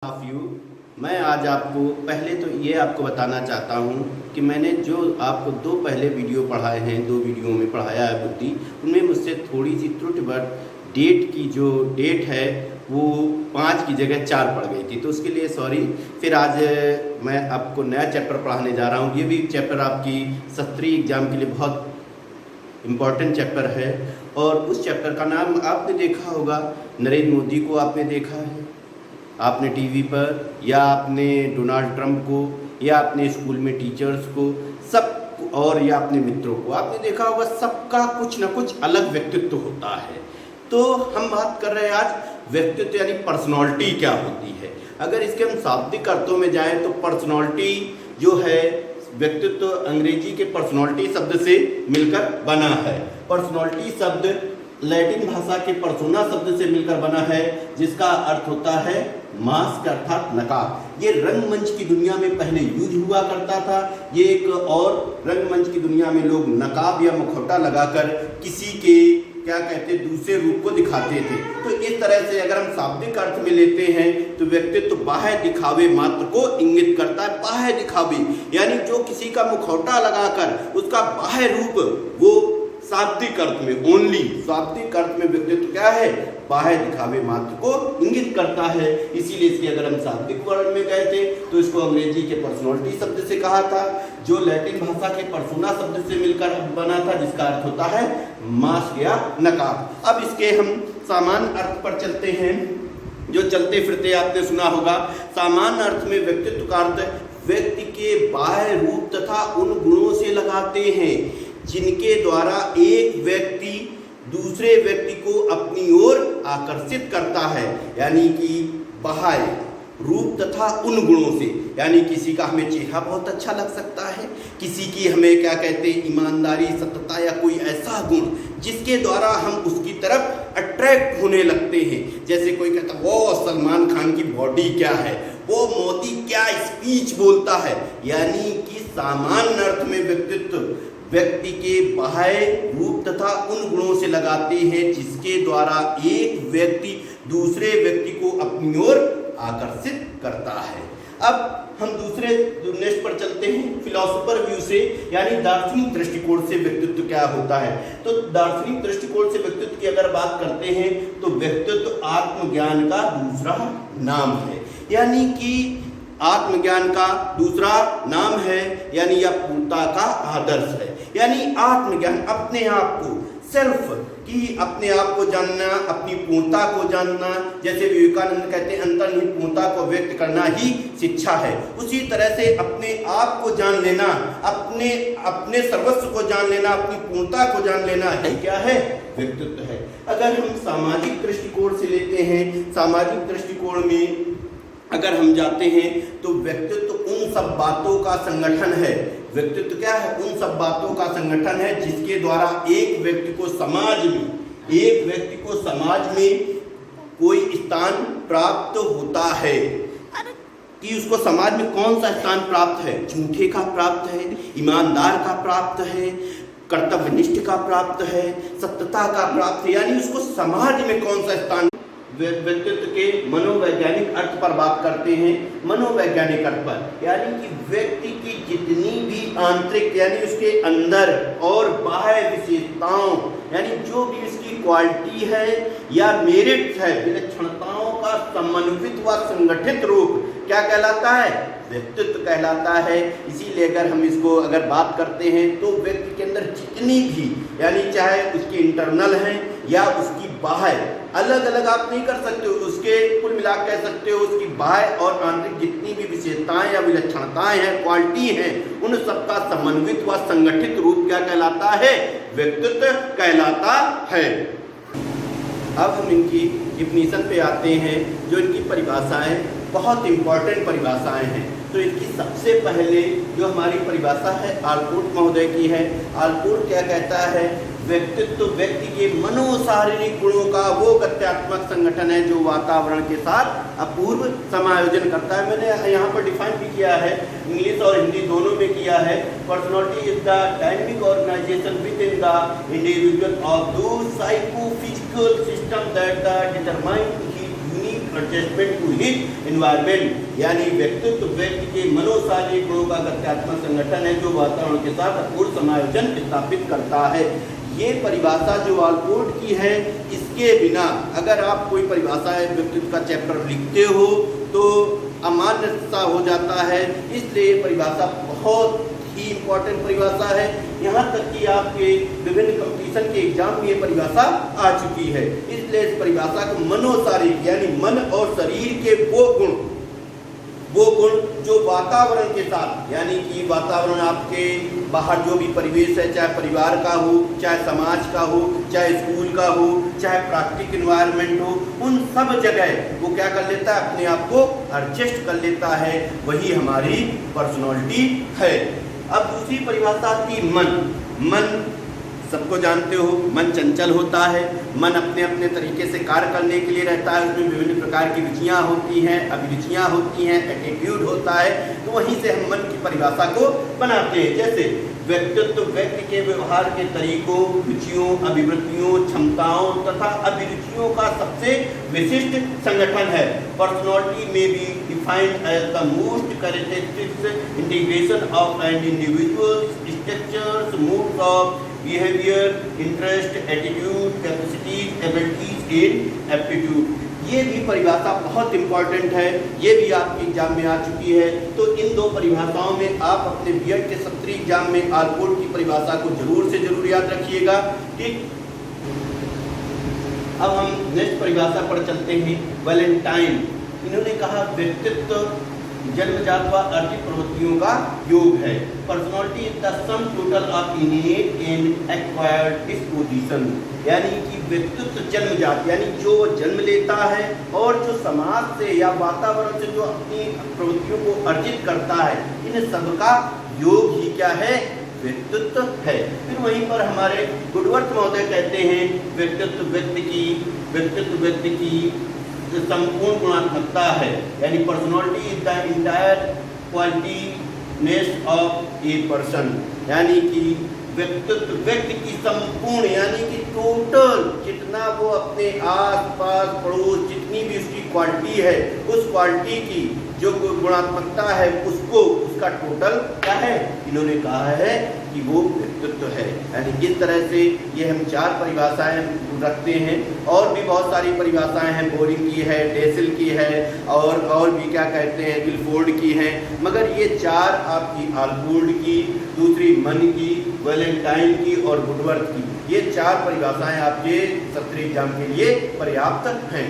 Of you. मैं आज आपको पहले तो ये आपको बताना चाहता हूँ कि मैंने जो आपको दो पहले वीडियो पढ़ाए हैं, दो वीडियो में पढ़ाया है बुद्धि, उनमें मुझसे थोड़ी सी त्रुटि डेट की जो डेट है वो 5 की जगह 4 पड़ गई थी, तो उसके लिए सॉरी। फिर आज मैं आपको नया चैप्टर पढ़ाने जा रहा हूँ। ये भी चैप्टर आपकी सत्री एग्ज़ाम के लिए बहुत इम्पॉर्टेंट चैप्टर है। और उस चैप्टर का नाम आपने देखा होगा, नरेंद्र मोदी को आपने देखा है, आपने टीवी पर, या आपने डोनाल्ड ट्रंप को, या अपने स्कूल में टीचर्स को, सब, और या अपने मित्रों को आपने देखा होगा। सबका कुछ ना कुछ अलग व्यक्तित्व होता है। तो हम बात कर रहे हैं आज व्यक्तित्व यानी पर्सनालिटी क्या होती है। अगर इसके हम शाब्दिक अर्थों में जाएं तो पर्सनालिटी जो है, व्यक्तित्व अंग्रेजी के पर्सनालिटी शब्द से मिलकर बना है। पर्सनालिटी शब्द लैटिन भाषा के पर्सोना शब्द से मिलकर बना है, जिसका अर्थ होता है मास्क अर्थात नकाब। ये रंगमंच की दुनिया में पहले यूज हुआ करता था। ये एक और रंगमंच की दुनिया में लोग नकाब या मुखौटा लगाकर किसी के क्या कहते दूसरे रूप को दिखाते थे। तो इस तरह से अगर हम शाब्दिक अर्थ में लेते हैं तो व्यक्तित्व बाह्य दिखावे मात्र को इंगित करता है। बाह्य दिखावे यानी जो किसी का मुखौटा लगाकर उसका बाह्य रूप, वो शाब्दिक अर्थ में, ओनली शाब्दिक अर्थ में व्यक्तित्व क्या है, बाह्य दिखावे मात्र को इंगित करता है। इसीलिए इसके अगर हम शाब्दिक वर्ण में गए थे तो इसको अंग्रेजी के पर्सनालिटी शब्द से कहा था, जो लैटिन भाषा के पर्सोना शब्द से मिलकर बना था, जिसका अर्थ होता है मास्क या नकाब। अब इसके हम सामान्य अर्थ पर चलते हैं, जो चलते फिरते आपने सुना होगा। सामान्य अर्थ में व्यक्तित्व का अर्थ व्यक्ति के बाह्य रूप तथा उन गुणों से लगाते हैं जिनके द्वारा एक व्यक्ति दूसरे व्यक्ति को अपनी ओर आकर्षित करता है। यानी कि बाह्य रूप तथा उन गुणों से, यानी किसी का हमें चेहरा बहुत अच्छा लग सकता है, किसी की हमें क्या कहते हैं ईमानदारी, सत्यता या कोई ऐसा गुण जिसके द्वारा हम उसकी तरफ अट्रैक्ट होने लगते हैं। जैसे कोई कहता वो सलमान खान की बॉडी क्या है, वो मोदी क्या स्पीच बोलता है। यानी कि सामान्य अर्थ में व्यक्तित्व व्यक्ति के बाह्य रूप तथा उन गुणों से लगाते हैं जिसके द्वारा एक व्यक्ति दूसरे व्यक्ति को अपनी ओर आकर्षित करता है। अब हम दूसरे नेक्स्ट पर चलते हैं, फिलोसोफर व्यू से, यानी दार्शनिक दृष्टिकोण से व्यक्तित्व क्या होता है। तो दार्शनिक दृष्टिकोण से व्यक्तित्व की अगर बात करते हैं तो व्यक्तित्व आत्मज्ञान का दूसरा नाम है। यानी कि आत्मज्ञान का दूसरा नाम है, यानी यह पूर्णता का आदर्श है। यानी आत्मज्ञान, अपने आप को, सेल्फ की अपने आप को जानना, अपनी पूर्णता को जानना। जैसे विवेकानंद कहते हैं अंतर्निहित पूर्णता को व्यक्त करना ही शिक्षा है। उसी तरह से अपने आप को जान लेना, अपने सर्वस्व को जान लेना, अपनी पूर्णता को जान लेना है क्या है, व्यक्तित्व है। अगर हम सामाजिक दृष्टिकोण से लेते हैं, सामाजिक दृष्टिकोण में अगर हम जाते हैं तो व्यक्तित्व उन सब बातों का संगठन है। व्यक्तित्व क्या है, उन सब बातों का संगठन है जिसके द्वारा एक व्यक्ति को समाज में कोई स्थान प्राप्त होता है। कि उसको समाज में कौन सा स्थान प्राप्त है, झूठे का प्राप्त है, ईमानदार का प्राप्त है, कर्तव्यनिष्ठ का प्राप्त है, सत्यता का प्राप्त है। यानी उसको समाज में कौन सा स्थान। व्यक्तित्व के मनोवैज्ञानिक अर्थ पर बात करते हैं। मनोवैज्ञानिक अर्थ पर यानी कि व्यक्ति की जितनी भी आंतरिक यानी उसके अंदर और बाह्य विशेषताओं, यानी जो भी उसकी क्वालिटी है या मेरिट है, विलक्षणताओं का समन्वित व संगठित रूप क्या कहलाता है, व्यक्तित्व कहलाता है। इसीलिए अगर हम इसको अगर बात करते हैं तो व्यक्ति के अंदर जितनी भी, यानी चाहे उसकी इंटरनल है या उसकी बाह्य, अलग अलग आप नहीं कर सकते हो, उसके कुल मिलाकर कह सकते हो उसकी बाह्य और आंतरिक जितनी भी विशेषताएं या विलक्षणताएं हैं, क्वालिटी हैं, उन सबका समन्वित व संगठित रूप क्या कहलाता है, व्यक्तित्व कहलाता है। अब हम इनकी डिफिनीशन पे आते हैं, जो इनकी परिभाषाएं बहुत इंपॉर्टेंट परिभाषाएं हैं। तो इसकी सबसे पहले जो हमारी परिभाषा है आलपोर्ट महोदय की है। आलपोर्ट क्या कहता है, व्यक्तित्व व्यक्ति के मनोशारीरिक गुणों का वो गत्यात्मक संगठन है जो वातावरण के साथ अपूर्व समायोजन करता है। मैंने यहाँ पर डिफाइन भी किया है, इंग्लिश और हिंदी दोनों में किया है। Personality is the dynamic organization within the individual of those psychophysical system that determine adjustment to his environment, यानी व्यक्तित्व व्यक्ति के मनोशारीरिक गुणों का तथ्यात्मक संगठन है जो वातावरण के साथ अपूर्ण समायोजन स्थापित करता है। ये परिभाषा जो ऑलपोर्ट की है, इसके बिना अगर आप कोई परिभाषा है व्यक्तित्व का चैप्टर लिखते हो तो अमान्य सा हो जाता है। इसलिए ये परिभाषा बहुत ही इम्पोर्टेंट परिभाषा है। यहाँ तक कि आपके विभिन्न कंपटीशन के एग्जाम में ये परिभाषा आ चुकी है। इसलिए इस परिभाषा को मनोशारीरिक यानी मन और शरीर के वो गुण जो वातावरण के साथ, यानी कि वातावरण आपके बाहर जो भी परिवेश है, चाहे परिवार का हो, चाहे समाज का हो, चाहे स्कूल का हो, चाहे प्राकृतिक एनवायरनमेंट हो, उन सब जगह वो क्या कर लेता है, अपने आप को एडजस्ट कर लेता है। वही हमारी पर्सनालिटी है। अब दूसरी परिभाषा थी मन सबको जानते हो, मन चंचल होता है। मन अपने अपने तरीके से कार्य करने के लिए रहता है। उसमें विभिन्न प्रकार की रुचियाँ होती हैं, अभिरुचियाँ होती हैं, एटीट्यूड होता है। तो वहीं से हम मन की परिभाषा को बनाते हैं। जैसे व्यक्तित्व व्यक्ति के व्यवहार के तरीकों, रुचियों, अभिवृत्तियों, क्षमताओं तथा अभिरुचियों का सबसे विशिष्ट संगठन है। पर्सनैलिटी में be defined as the most characteristics integration of an individual structures, moods of behaviour, interest, attitude, capacities, abilities and aptitude. ये भी परिभाषा बहुत इंपॉर्टेंट है। ये भी आपके एग्जाम में आ चुकी है। तो इन दो परिभाषाओं में आप अपने बीएड के सत्रीय एग्जाम में ऑलपोर्ट की परिभाषा को जरूर से जरूर याद रखिएगा। ठीक, अब हम नेक्स्ट परिभाषा पर चलते हैं। वैलेंटाइन, इन्होंने कहा व्यक्तित्व जन्मजात व अर्जित प्रवृत्तियों का योग है। Personality is the sum total of इनेट and acquired disposition, यानी कि व्यक्तित्व जन्मजात यानी जो जन्म लेता है और जो समाज से या वातावरण से जो अपनी प्रवृत्तियों को अर्जित करता है, इन सबका योग ही क्या है, व्यक्तित्व है। फिर वहीं पर हमारे गुडवर्थ महोदय कहते हैं व्यक्तित्व व्यक्ति की संपूर्ण गुणात्मकता है, यानी personality is the entire qualityness of a person, यानी कि व्यक्तित्व व्यक्ति की संपूर्ण यानी कि टोटल जितना वो अपने आस पास पड़ोस जितनी भी उसकी क्वालिटी है, उस क्वालिटी की जो गुणात्मकता है उसको उसका टोटल क्या है, इन्होंने कहा है कि वो व्यक्तित्व है। यानी इस तरह से ये हम 4 परिभाषाएं रखते हैं। और भी बहुत सारी परिभाषाएं हैं, बोरिंग की है, डेसिल की है और भी क्या कहते हैं गिलफोर्ड की है। मगर ये 4 आपकी ऑलपोर्ट की, दूसरी मन की, वैलेंटाइन की और गुडवर्थ की, ये 4 परिभाषाएं आपके सत्रीय एग्जाम के लिए पर्याप्त हैं।